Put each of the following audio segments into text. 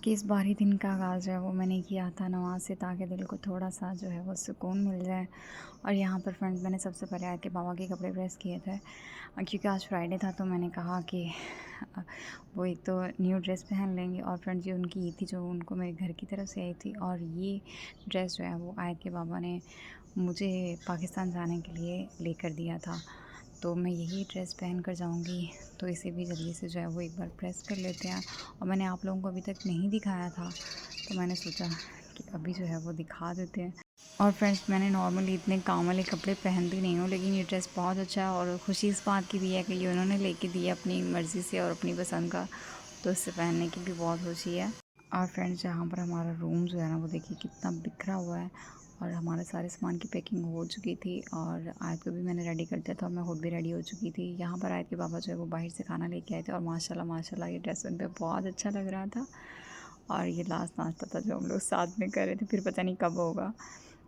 कि इस बारी दिन का आगाज़ जो है वो मैंने किया था नमाज़ से, ताकि दिल को थोड़ा-सा जो है वो सुकून मिल जाए। और यहाँ पर फ्रेंड्स मैंने सबसे पहले आके के बाबा के कपड़े प्रेस किए थे, क्योंकि आज फ्राइडे था तो मैंने कहा कि अ, वो एक तो न्यू ड्रेस पहन लेंगे, और फ्रेंड्स ये उनकी ईद थी जो उनको मेरे घर की तरफ से आई थी। और ये ड्रेस जो है वो आयत के बाबा ने मुझे पाकिस्तान जाने के लिए लेकर दिया था, तो मैं यही ड्रेस पहन कर जाऊँगी। तो इसे भी जल्दी से जो है वो एक बार प्रेस कर लेते हैं। और मैंने आप लोगों को अभी तक नहीं दिखाया था, तो मैंने सोचा कि अभी जो है वो दिखा देते हैं। और फ्रेंड्स मैंने नॉर्मली इतने काम वाले कपड़े पहनती नहीं हूँ, लेकिन ये ड्रेस बहुत अच्छा है। और खुशी इस बात की भी है कि ये उन्होंने लेके दी है अपनी मर्ज़ी से और अपनी पसंद का, तो इससे पहनने की भी बहुत खुशी है। और फ्रेंड्स यहाँ पर हमारा रूम जो है ना वो देखिए कितना बिखरा हुआ है, और हमारे सारे सामान की पैकिंग हो चुकी थी, और आयत को भी मैंने रेडी कर दिया था, और मैं खुद भी रेडी हो चुकी थी। यहाँ पर आयत के बाबा जो है वो बाहर से खाना लेके आए थे, और माशाल्लाह माशाल्लाह ये ड्रेस उन पर बहुत अच्छा लग रहा था। और ये लास्ट नाश्ता था जो हम लोग साथ में कर रहे थे, फिर पता नहीं कब होगा।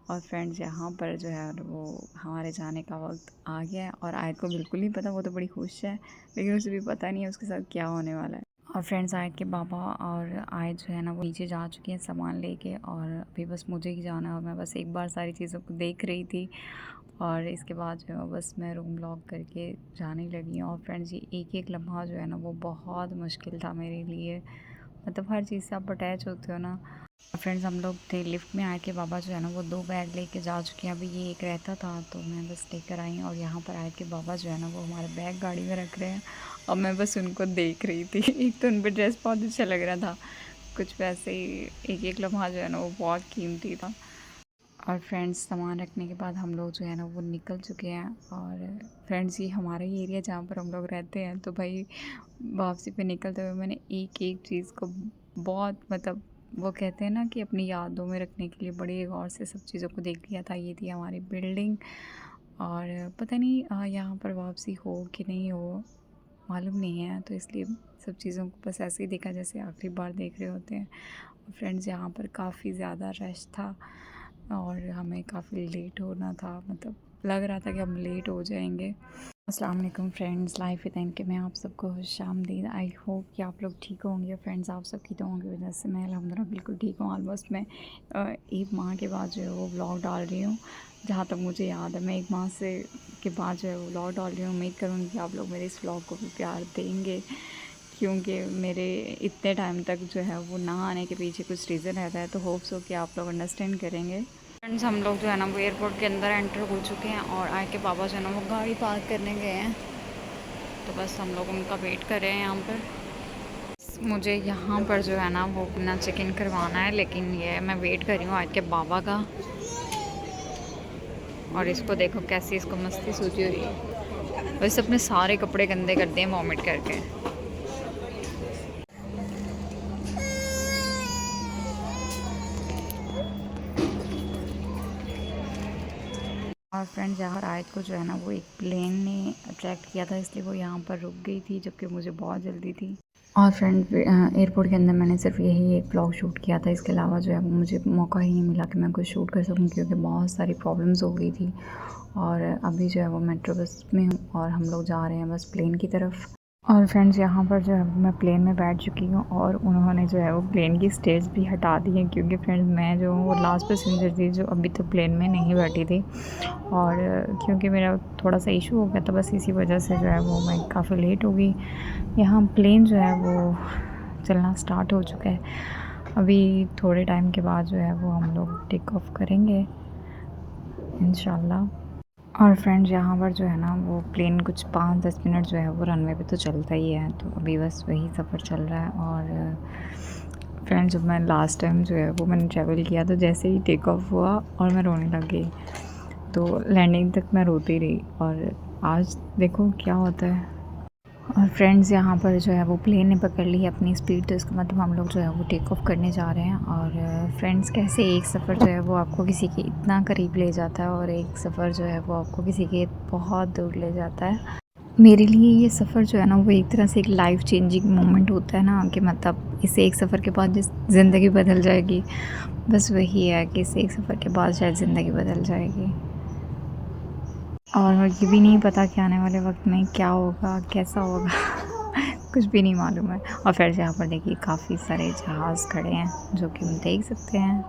और फ्रेंड्स यहाँ पर जो है वो हमारे जाने का वक्त आ गया है, और आयत को बिल्कुल नहीं पता, वो तो बड़ी खुश है, लेकिन उसे भी पता नहीं है उसके साथ क्या होने वाला है। और फ्रेंड्स आयत के बाबा और आयत जो है ना वो नीचे जा चुके हैं सामान लेके, और अभी बस मुझे ही जाना है, और मैं बस एक बार सारी चीज़ों को देख रही थी, और इसके बाद जो है बस मैं रूम लॉक करके जाने लगी हूँ। और फ्रेंड्स ये एक एक लम्हा जो है ना वो बहुत मुश्किल था मेरे लिए, मतलब हर चीज़ से आप अटैच होते हो ना। फ्रेंड्स हम लोग थे लिफ्ट में, आए के बाबा जो है ना वो 2 बैग लेके जा चुके हैं, अभी ये एक रहता था तो मैं बस लेकर आई। और यहाँ पर आए के बाबा जो है ना वो हमारे बैग गाड़ी में रख रहे हैं, और मैं बस उनको देख रही थी। एक तो उन पर ड्रेस बहुत अच्छा लग रहा था, कुछ वैसे ही एक एक लम्हा जो है ना वो बहुत कीमती था। और फ्रेंड्स सामान रखने के बाद हम लोग जो है ना वो निकल चुके हैं। और फ्रेंड्स ये हमारा ही एरिया जहाँ पर हम लोग रहते हैं, तो भाई वापसी पे निकलते हुए मैंने एक एक चीज़ को बहुत, मतलब वो कहते हैं ना कि अपनी यादों में रखने के लिए बड़े गौर से सब चीज़ों को देख लिया था। ये थी हमारी बिल्डिंग, और पता नहीं यहाँ पर वापसी हो कि नहीं हो, मालूम नहीं है, तो इसलिए सब चीज़ों को बस ऐसे ही देखा जैसे आखिरी बार देख रहे होते हैं। और फ्रेंड्स यहाँ पर काफ़ी ज़्यादा रश था, और हमें काफ़ी लेट होना था, मतलब लग रहा था कि हम लेट हो जाएंगे। अस्सलाम वालेकुम फ्रेंड्स, लाइफ विद एन के में आप सबको खुशामदीद। आई होप कि आप लोग ठीक होंगे। फ्रेंड्स आप सबकी दुआओं की वजह से मैं अल्हम्दुलिल्लाह बिल्कुल ठीक हूँ। ऑलमोस्ट मैं एक माह के बाद जो है वो व्लॉग डाल रही हूँ, जहाँ तक मुझे याद है मैं एक माह से के बाद जो है वो व्लॉग डाल रही हूँ। उम्मीद करूँगी कि आप लोग मेरे इस व्लॉग को भी प्यार देंगे, क्योंकि मेरे इतने टाइम तक जो है वो ना आने के पीछे कुछ रीज़न रहता है, तो होप्स हो कि आप लोग अंडरस्टैंड करेंगे। फ्रेंड्स हम लोग जो है ना वो एयरपोर्ट के अंदर एंटर हो चुके हैं, और आए के बाबा जो है ना वो गाड़ी पार्क करने गए हैं, तो बस हम लोग उनका वेट कर रहे हैं यहाँ पर। मुझे यहाँ पर जो है ना वो अपना चेक इन करवाना है, लेकिन ये मैं वेट कर रही हूँ आए के बाबा का। और इसको देखो कैसी इसको मस्ती सूझी हुई है, वैसे अपने सारे कपड़े गंदे कर दिए वॉमिट करके। और फ्रेंड्स यहाँ आयत को जो है ना वो एक प्लेन ने अट्रैक्ट किया था, इसलिए वो यहाँ पर रुक गई थी, जबकि मुझे बहुत जल्दी थी। और फ्रेंड एयरपोर्ट के अंदर मैंने सिर्फ यही एक ब्लॉग शूट किया था, इसके अलावा जो है वो मुझे मौका ही नहीं मिला कि मैं कुछ शूट कर सकूँ, क्योंकि बहुत सारी प्रॉब्लम्स हो गई थी। और अभी जो है वो मेट्रो बस में हूँ, और हम लोग जा रहे हैं बस प्लेन की तरफ। और फ्रेंड्स यहाँ पर जो है मैं प्लेन में बैठ चुकी हूँ, और उन्होंने जो है वो प्लेन की स्टेज भी हटा दी है, क्योंकि फ्रेंड्स मैं जो हूँ वो लास्ट पैसेंजर थी जो अभी तक प्लेन में नहीं बैठी थी। और क्योंकि मेरा थोड़ा सा इशू हो गया था, बस इसी वजह से जो है वो मैं काफ़ी लेट हो गई। यहाँ प्लेन जो है वो चलना स्टार्ट हो चुका है, अभी थोड़े टाइम के बाद जो है वो हम लोग टेक ऑफ करेंगे इंशाल्लाह। और फ्रेंड्स यहाँ पर जो है ना वो प्लेन कुछ 5-10 मिनट जो है वो रनवे पे तो चलता ही है, तो अभी बस वही सफ़र चल रहा है। और फ्रेंड्स जब मैं लास्ट टाइम जो है वो मैंने ट्रैवल किया, तो जैसे ही टेक ऑफ हुआ और मैं रोने लग गई, तो लैंडिंग तक मैं रोती रही, और आज देखो क्या होता है। और फ्रेंड्स यहाँ पर जो है वो प्लेन ने पकड़ ली है अपनी स्पीड, तो इसका मतलब हम लोग जो है वो टेक ऑफ करने जा रहे हैं। और फ्रेंड्स कैसे एक सफ़र जो है वो आपको किसी के इतना करीब ले जाता है, और एक सफ़र जो है वो आपको किसी के बहुत दूर ले जाता है। मेरे लिए ये सफ़र जो है ना वो एक तरह से एक लाइफ चेंजिंग मोमेंट होता है ना, कि मतलब इस एक सफ़र के बाद जिस ज़िंदगी बदल जाएगी, बस वही है कि इस एक सफ़र के बाद शायद ज़िंदगी बदल जाएगी। और ये भी नहीं पता कि आने वाले वक्त में क्या होगा, कैसा होगा। कुछ भी नहीं मालूम है। और फिर यहाँ पर देखिए काफ़ी सारे जहाज़ खड़े हैं जो कि हम देख सकते हैं।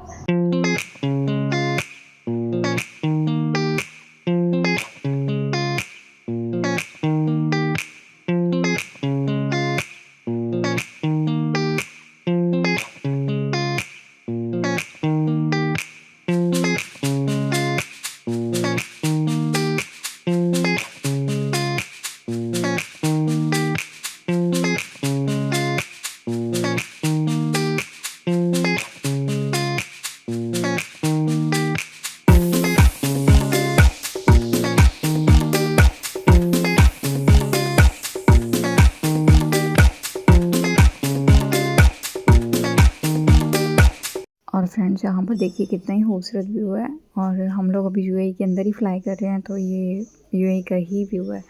और फ्रेंड्स यहाँ पर देखिए कितना ही खूबसूरत व्यू है। और हम लोग अभी यूएई के अंदर ही फ्लाई कर रहे हैं, तो ये यूएई का ही व्यू है।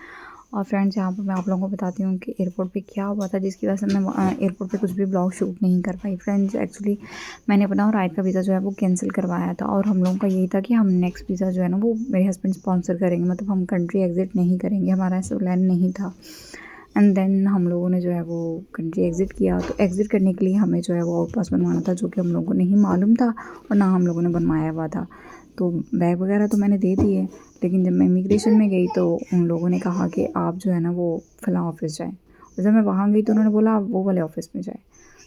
और फ्रेंड्स यहाँ पर मैं आप लोगों को बताती हूँ कि एयरपोर्ट पे क्या हुआ था जिसकी वजह से मैं एयरपोर्ट पे कुछ भी ब्लॉग शूट नहीं कर पाई। फ्रेंड्स एक्चुअली मैंने अपना राइड का वीज़ा जो है वो कैंसिल करवाया था, और हम लोगों का यही था कि हम नेक्स्ट वीज़ा जो है ना वो मेरे हस्बैंड स्पॉन्सर करेंगे, मतलब हम कंट्री एग्जिट नहीं करेंगे, हमारा ऐसा प्लान नहीं था। एंड देन हम लोगों ने जो है वो कंट्री एग्ज़िट किया। तो एग्ज़िट करने के लिए हमें जो है वो आउट पास बनवाना था, जो कि हम लोगों को नहीं मालूम था और ना हम लोगों ने बनवाया हुआ था। तो बैग वगैरह तो मैंने दे दिए, लेकिन जब मैं इमिग्रेशन में गई तो उन लोगों ने कहा कि आप जो है ना वो फ़लाँ ऑफ़िस जाएँ। और जब मैं वहाँ गई तो उन्होंने बोला आप वो वाले ऑफ़िस में जाएँ।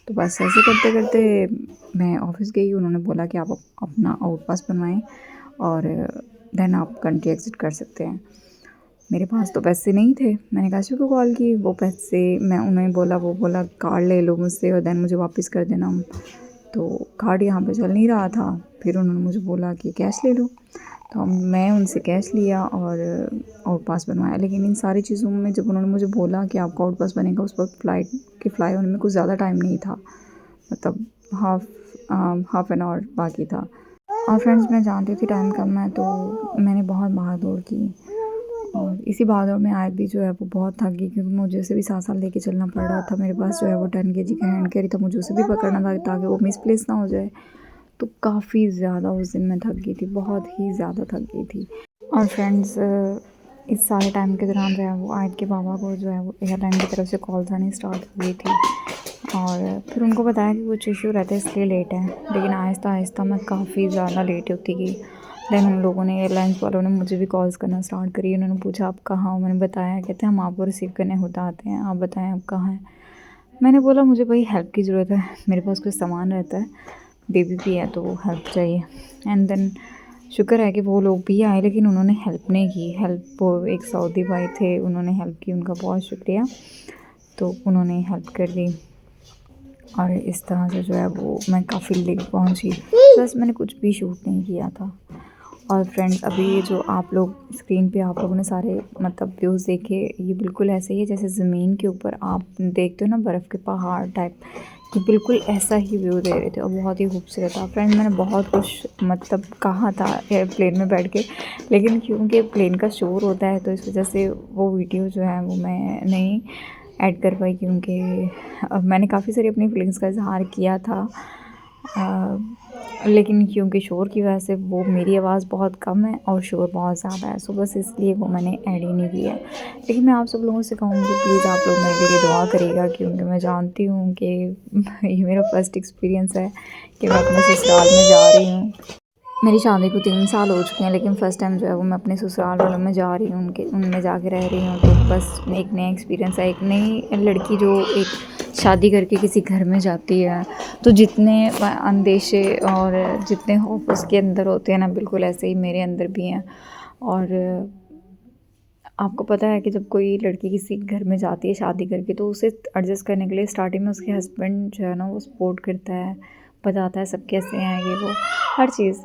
तो बस ऐसे करते करते मैं ऑफ़िस गई, उन्होंने बोला कि आप अपना आउट पास बनवाएँ और देन आप कंट्री एग्ज़िट कर सकते हैं। मेरे पास तो पैसे नहीं थे। मैंने काशी को कॉल की, वो पैसे मैं उन्हें बोला, वो बोला कार्ड ले लो मुझसे और देन मुझे वापस कर देना। तो कार्ड यहाँ पे चल नहीं रहा था। फिर उन्होंने मुझे बोला कि कैश ले लो, तो मैं उनसे कैश लिया और आउट पास बनवाया। लेकिन इन सारी चीज़ों में जब उन्होंने मुझे बोला कि आपका आउट पास बनेगा, उस वक्त फ्लाई होने में कुछ ज़्यादा टाइम नहीं था, मतलब हाफ एन आवर बाकी था। और फ्रेंड्स मैं जानती थी टाइम कम है, तो मैंने बहुत भाग-दौड़ की। और इसी भागदौड़ में आज भी जो है वो बहुत थक गई, क्योंकि मुझे उसे भी साथ-साथ लेके चलना पड़ रहा था। मेरे पास जो है वो 10 केजी का हैंड कैरी था, मुझे उसे भी पकड़ना था ताकि वो मिसप्लेस ना हो जाए। तो काफ़ी ज़्यादा उस दिन मैं थक गई थी, बहुत ही ज़्यादा थक गई थी। और फ्रेंड्स इस सारे टाइम के दौरान जो है वो आयत के बाबा को जो है वो एयरलाइन की तरफ से कॉल्स आनी स्टार्ट हुई थी, और फिर उनको बताया कि कुछ इशू रहता है इसलिए लेट है। लेकिन आहिस्ता आहिस्ता मैं काफ़ी ज़्यादा लेट होती गई। देन उन लोगों ने, एयरलाइंस वालों ने मुझे भी कॉल्स करना स्टार्ट करी। उन्होंने पूछा आप कहाँ हो, मैंने बताया, कहते हैं हम आपको रिसीव करने खुद आते हैं, आप बताएं आप कहाँ हैं। मैंने बोला मुझे भाई हेल्प की ज़रूरत है, मेरे पास कुछ सामान रहता है, बेबी भी है तो हेल्प चाहिए। एंड देन शुक्र है कि वो लोग भी आए, लेकिन उन्होंने हेल्प नहीं की। हेल्प वो एक सऊदी भाई थे, उन्होंने हेल्प की, उनका बहुत शुक्रिया। तो उन्होंने हेल्प कर दी और इस तरह से जो है वो मैं काफ़ी लेट पहुंची। प्लस मैंने कुछ भी शूट नहीं किया था। और फ्रेंड्स अभी ये जो आप लोग स्क्रीन पे आप लोगों ने सारे मतलब व्यूज़ देखे, ये बिल्कुल ऐसे ही है जैसे ज़मीन के ऊपर आप देखते हो ना बर्फ़ के पहाड़ टाइप, तो बिल्कुल ऐसा ही व्यू दे रहे थे और बहुत ही खूबसूरत था। फ्रेंड्स मैंने बहुत कुछ मतलब कहा था एयरप्लेन में बैठ के, लेकिन क्योंकि प्लेन का शोर होता है तो इस वजह से वो वीडियो जो है वो मैं नहीं ऐड कर पाई, क्योंकि मैंने काफ़ी सारी अपनी फीलिंग्स का इज़हार किया था। लेकिन क्योंकि शोर की वजह से वो मेरी आवाज़ बहुत कम है और शोर बहुत ज़्यादा है, सो बस इसलिए वो मैंने ऐड ही नहीं किया। लेकिन मैं आप सब लोगों से कहूँगी प्लीज़ आप लोग मेरे लिए दुआ करिएगा, क्योंकि मैं जानती हूँ कि ये मेरा फ़र्स्ट एक्सपीरियंस है कि मैं अपने ससुराल में जा रही हूँ। मेरी शादी को 3 साल हो चुके हैं, लेकिन फ़र्स्ट टाइम जो है वो मैं अपने ससुराल वालों में जा रही हूँ, उनमें जाके रह रही हूँ। तो बस एक नया एक्सपीरियंस है। एक नई लड़की जो एक शादी करके किसी घर में जाती है, तो जितने अंदेशे और जितने खौफ उसके अंदर होते हैं ना, बिल्कुल ऐसे ही मेरे अंदर भी हैं। और आपको पता है कि जब कोई लड़की किसी घर में जाती है शादी करके, तो उसे एडजस्ट करने के लिए स्टार्टिंग में उसके हस्बैंड जो है ना वो सपोर्ट करता है, बताता है सब कैसे हैं ये वो हर चीज़।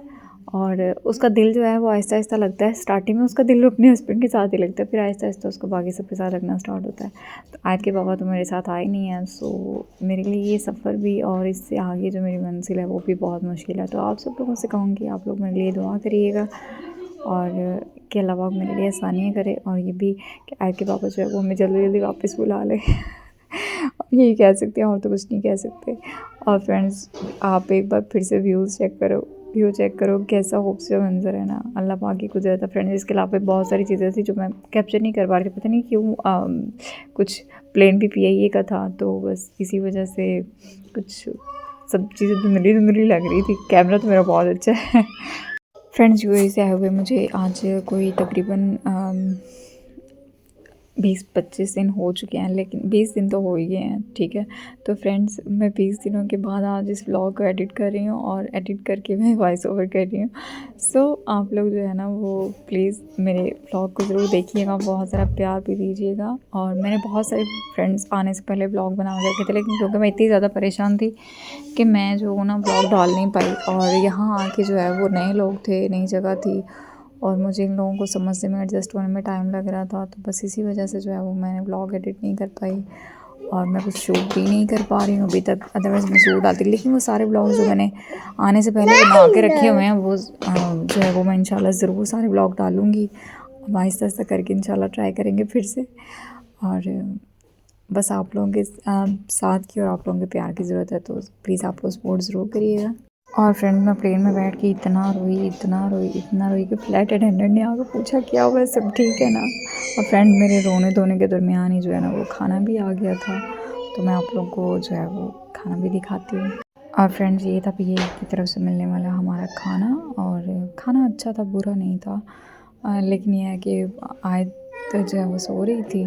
और उसका दिल जो है वो आहिस्ता आहिस्ता लगता है। स्टार्टिंग में उसका दिल अपने हस्बैंड के साथ ही लगता है, फिर आहिस्ता आहिस्ता उसको बाकी सबके साथ लगना स्टार्ट होता है। तो आज के बाबा तो मेरे साथ आए नहीं हैं, सो मेरे लिए ये सफ़र भी और इससे आगे जो मेरी मंजिल है वो भी बहुत मुश्किल है। तो आप सब लोगों से कहूँगी आप लोग मेरे लिए दुआ करिएगा, और के अलावा मेरे लिए आसानियाँ करे, और ये भी कि आज के पापा जो है वो हमें जल्दी जल्दी वापस बुला ले। यही कह सकते हैं, और तो कुछ नहीं कह सकते। और फ्रेंड्स आप एक बार फिर से व्यू चेक करो कैसा खूबसूरत मंज़र है ना, अल्लाह पाक की कुदरत है। फ्रेंड्स इसके अलावा बहुत सारी चीज़ें थी जो मैं कैप्चर नहीं कर पा रही थी, पता नहीं क्यों कुछ प्लेन भी पीआईए का था, तो बस इसी वजह से कुछ सब चीज़ें धुंधली-धुंधली लग रही थी। कैमरा तो मेरा बहुत अच्छा है। फ्रेंड्स, यूएई से आए हुए मुझे आज कोई तकरीबन 20-25 दिन हो चुके हैं, लेकिन 20 दिन तो हो ही गए हैं, ठीक है। तो फ्रेंड्स, मैं 20 दिनों के बाद आज इस व्लॉग को एडिट कर रही हूँ और एडिट करके मैं वॉइस ओवर कर रही हूँ। सो आप लोग जो है ना वो प्लीज़ मेरे व्लॉग को ज़रूर देखिएगा, बहुत सारा प्यार भी दीजिएगा। और मैंने बहुत सारे फ्रेंड्स आने से पहले व्लॉग बना के रखे थे, लेकिन क्योंकि मैं इतनी ज़्यादा परेशान थी कि मैं जो हूँ ना व्लॉग डाल नहीं पाई। और यहाँ आके जो है वो नए लोग थे, नई जगह थी और मुझे इन लोगों को समझने में, एडजस्ट होने में टाइम लग रहा था। तो बस इसी वजह से जो है वो मैंने व्लॉग एडिट नहीं कर पाई और मैं कुछ शूट भी नहीं कर पा रही हूँ अभी तक। अदरवाइज़ मैं ज़रूर डालती, लेकिन वो सारे व्लॉग जो मैंने आने से पहले बना के रखे हुए हैं वो जो है वो मैं इंशाल्लाह ज़रूर सारे व्लॉग डालूँगी। अब आहिस्ता-आहिस्ता करके इंशाल्लाह ट्राई करेंगे फिर से। और बस आप लोगों के साथ की और आप लोगों के प्यार की ज़रूरत है, तो प्लीज़ आप लोग सपोर्ट ज़रूर करिएगा। और फ्रेंड, मैं प्लेन में बैठ के इतना रोई कि फ्लाइट अटेंडेंट ने आकर पूछा क्या हुआ, सब ठीक है ना। और फ्रेंड, मेरे रोने धोने के दरमियान ही जो है ना वो खाना भी आ गया था, तो मैं आप लोगों को जो है वो खाना भी दिखाती हूँ। और फ्रेंड्स, ये था पीए की तरफ से मिलने वाला हमारा खाना, और खाना अच्छा था, बुरा नहीं था। लेकिन यह है कि आयत जो है वो सो रही थी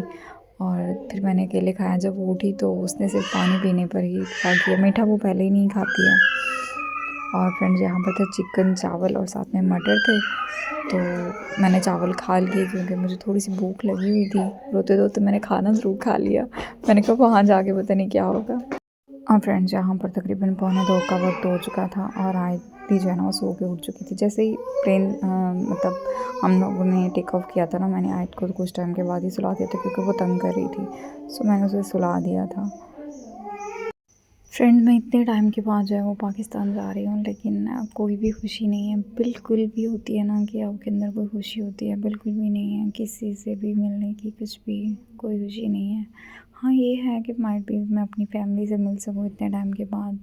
और फिर मैंने अकेले खाया। जब वो उठी तो उसने सिर्फ पानी पीने पर ही ट्राई किया, मीठा वो पहले ही नहीं खाती है। और फ्रेंड्स, यहाँ पर था चिकन, चावल और साथ में मटर थे। तो मैंने चावल खा लिए क्योंकि मुझे थोड़ी सी भूख लगी हुई थी। रोते रोते मैंने खाना ज़रूर खा लिया। मैंने कहा वहाँ जाके पता नहीं क्या होगा। और फ्रेंड्स, यहाँ पर तकरीबन 1:45 का वक्त हो चुका था और आयत भी जो है ना वो सो के उठ चुकी थी। जैसे ही प्लेन मतलब हम लोगों ने टेक ऑफ किया था ना, मैंने आयत को कुछ टाइम के बाद ही सुला दिया था क्योंकि वो तंग कर रही थी। सो मैंने उसे सुला दिया था। फ्रेंड, मैं इतने टाइम के बाद जो है वो पाकिस्तान जा रही हूँ, लेकिन कोई भी खुशी नहीं है, बिल्कुल भी। होती है ना कि आपके अंदर कोई खुशी होती है, बिल्कुल भी नहीं है किसी से भी मिलने की, कुछ भी कोई खुशी नहीं है। हाँ, ये है कि माइट भी मैं अपनी फैमिली से मिल सकूँ इतने टाइम के बाद,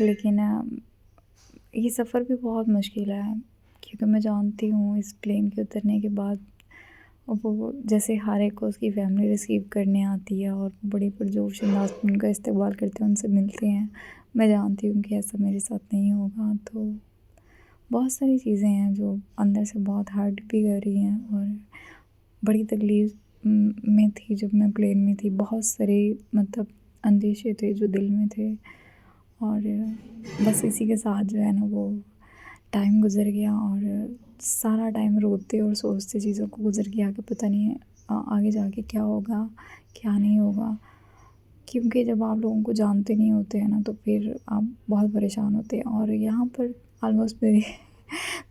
लेकिन ये सफ़र भी बहुत मुश्किल है क्योंकि मैं जानती हूँ इस प्लेन के उतरने के बाद वो जैसे हर एक को उसकी फैमिली रिसीव करने आती है और बड़ी पुरजोश अंदाज में उनका इस्तकबाल करते हैं, उनसे मिलते हैं। मैं जानती हूँ कि ऐसा मेरे साथ नहीं होगा। तो बहुत सारी चीज़ें हैं जो अंदर से बहुत हर्ट भी कर रही हैं और बड़ी तकलीफ़ में थी जब मैं प्लेन में थी। बहुत सारे मतलब अंदेशे थे जो दिल में थे और बस इसी के साथ जो है ना वो टाइम गुज़र गया और सारा टाइम रोते और सोचते चीज़ों को गुज़र गया कि पता नहीं है आगे जाके क्या होगा, क्या नहीं होगा। क्योंकि जब आप लोगों को जानते नहीं होते हैं ना तो फिर आप बहुत परेशान होते हैं। और यहाँ पर ऑलमोस्ट मेरे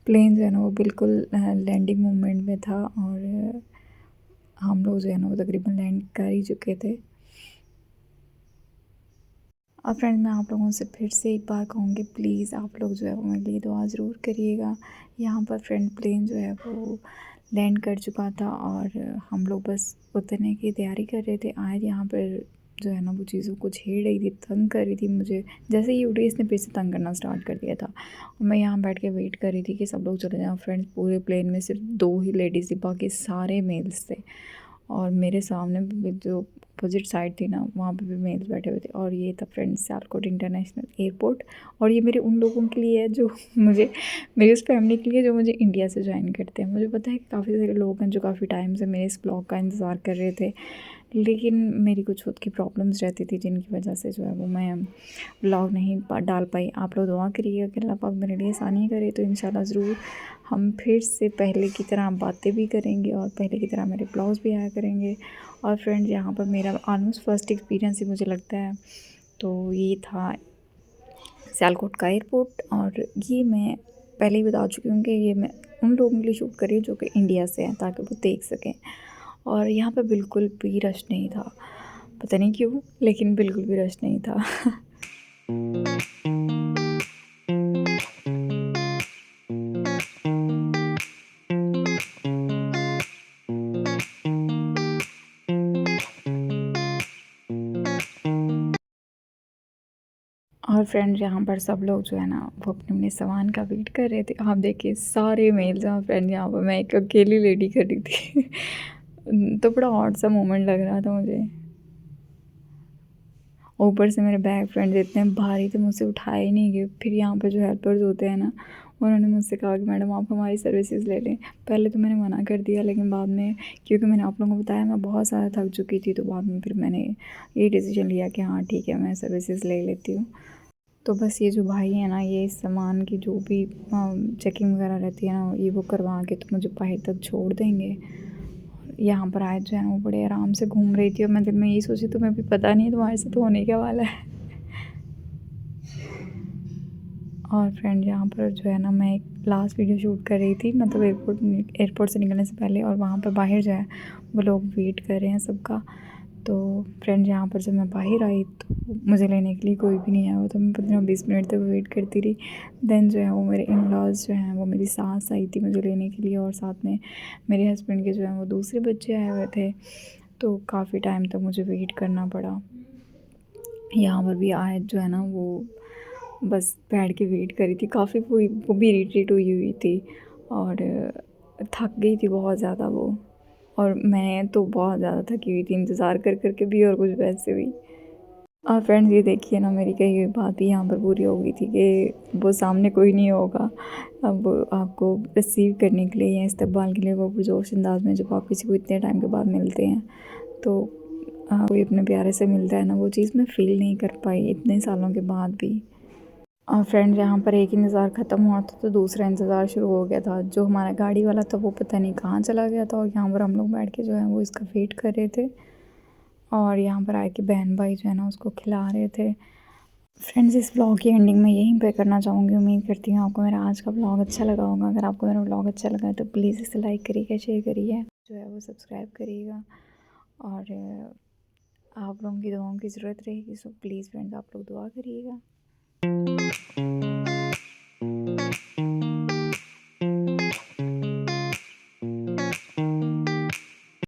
प्लेन जो है ना वो बिल्कुल लैंडिंग मोमेंट में था और हम लोग जो है ना वो तकरीबन लैंड कर ही चुके थे। और फ्रेंड, मैं आप लोगों से फिर से एक बार कहूँगी, प्लीज़ आप लोग जो है वो मेरे लिए दुआ ज़रूर करिएगा। यहाँ पर फ्रेंड प्लेन जो है वो लैंड कर चुका था और हम लोग बस उतरने की तैयारी कर रहे थे। आज यहाँ पर जो है ना वो चीज़ों को छेड़ रही थी, तंग कर रही थी मुझे। जैसे ही उठी इसने फिर से तंग करना स्टार्ट कर दिया था और मैं यहाँ बैठ के वेट कर रही थी कि सब लोग चले जाएँ। फ्रेंड्स, पूरे प्लेन में सिर्फ 2 ही लेडीज़ थी, बाकी सारे मेल्स थे। और मेरे सामने भी जो अपोजिट साइड थी ना वहाँ पे भी मेल्स बैठे हुए थे। और ये था फ्रेंड्स सियालकोट इंटरनेशनल एयरपोर्ट। और ये मेरे उन लोगों के लिए है जो मुझे, मेरी उस फैमिली के लिए जो मुझे इंडिया से ज्वाइन करते हैं। मुझे पता है कि काफ़ी सारे लोग हैं जो काफ़ी टाइम से मेरे इस ब्लॉग का इंतज़ार कर रहे थे, लेकिन मेरी कुछ खुद की प्रॉब्लम्स रहती थी जिनकी वजह से जो है वो मैं व्लॉग नहीं डाल पाई। आप लोग दुआ करिएगा कि अल्लाह पाक मेरे लिए आसानी करे, तो इंशाल्लाह ज़रूर हम फिर से पहले की तरह बातें भी करेंगे और पहले की तरह मेरे ब्लॉग्स भी आया करेंगे। और फ्रेंड्स, यहाँ पर मेरा ऑलमोस्ट फर्स्ट एक्सपीरियंस ही मुझे लगता है, तो ये था सियालकोट का एयरपोर्ट। और ये मैं पहले ही बता चुकी हूँ कि ये मैं उन लोगों के लिए शूट कर रही हूँ जो कि इंडिया से हैं, ताकि वो देख सकें। और यहाँ पे बिल्कुल भी रश नहीं था, पता नहीं क्यों, लेकिन बिल्कुल भी रश नहीं था। और फ्रेंड्स, यहाँ पर सब लोग जो है ना वो अपने अपने सामान का वेट कर रहे थे। आप देखिए सारे मेल्स हैं, फ्रेंड यहाँ पर मैं एक अकेली लेडी खड़ी थी। तो बड़ा ऑड सा मोमेंट लग रहा था मुझे। ऊपर से मेरे बैग फ्रेंड्स इतने भारी थे, मुझसे उठाए ही नहीं गए। फिर यहाँ पर जो हेल्पर्स होते हैं ना, उन्होंने मुझसे कहा कि मैडम आप हमारी सर्विसेज ले लें। पहले तो मैंने मना कर दिया, लेकिन बाद में क्योंकि मैंने आप लोगों को बताया मैं बहुत ज़्यादा थक चुकी थी, तो बाद में फिर मैंने ये डिसीजन लिया कि हाँ ठीक है, मैं सर्विसेज ले लेती हूँ। तो बस ये जो भाई है ना, ये इस सामान की जो भी चेकिंग वगैरह रहती है ना, ये वो करवा के तो मुझे बाहर तक छोड़ देंगे। यहाँ पर आए जो है ना, वो बड़े आराम से घूम रही थी और मैं दिल में यही सोची तुम्हें भी पता नहीं है तुम्हारे साथ होने क्या वाला है। और फ्रेंड यहाँ पर जो है ना, मैं एक लास्ट वीडियो शूट कर रही थी, मतलब एयरपोर्ट से निकलने से पहले, और वहाँ पर बाहर जो है वो लोग वेट कर रहे हैं सबका। तो फ्रेंड यहाँ पर जब मैं बाहर आई तो मुझे लेने के लिए कोई भी नहीं आया हुआ, तो मैं 15-20 मिनट तक वेट करती रही। देन जो है वो मेरे इन लॉज जो हैं वो मेरी सास आई थी मुझे लेने के लिए, और साथ में मेरे हस्बैंड के जो हैं वो दूसरे बच्चे आए हुए थे। तो काफ़ी टाइम तक मुझे वेट करना पड़ा। यहाँ पर भी आयत जो है ना, वो बस बैठ के वेट करी थी काफ़ी, वो भी इरिटेट हुई थी और थक गई थी बहुत ज़्यादा वो। और मैं तो बहुत ज़्यादा थकी हुई थी इंतज़ार कर कर के भी, और कुछ वैसे भी। और फ्रेंड्स ये देखिए ना, मेरी कही हुई बात भी यहाँ पर पूरी हो गई थी कि वो सामने कोई नहीं होगा अब आपको रिसीव करने के लिए या इस्तकबाल के लिए, वो पुरजोश अंदाज में जब आप किसी को इतने टाइम के बाद मिलते हैं तो कोई अपने प्यारे से मिलता है ना, वो चीज़ मैं फ़ील नहीं कर पाई इतने सालों के बाद भी। और फ्रेंड यहाँ पर एक इंतज़ार ख़त्म हुआ था तो दूसरा इंतज़ार शुरू हो गया था। जो हमारा गाड़ी वाला था वो पता नहीं कहाँ चला गया था, और यहाँ पर हम लोग बैठ के जो है वो इसका वेट कर रहे थे, और यहाँ पर आके बहन भाई जो है ना उसको खिला रहे थे। फ्रेंड्स इस व्लॉग की एंडिंग मैं यहीं पे करना चाहूँगी। उम्मीद करती हूँ आपको मेरा आज का व्लॉग अच्छा लगा होगा। अगर आपको मेरा व्लॉग अच्छा लगा है तो प्लीज़ इसे लाइक करिएगा, शेयर करिए, जो है वो सब्सक्राइब करिएगा, और आप लोगों की दुआओं की ज़रूरत रहेगी। सो प्लीज़ फ्रेंड्स आप लोग दुआ करिएगा।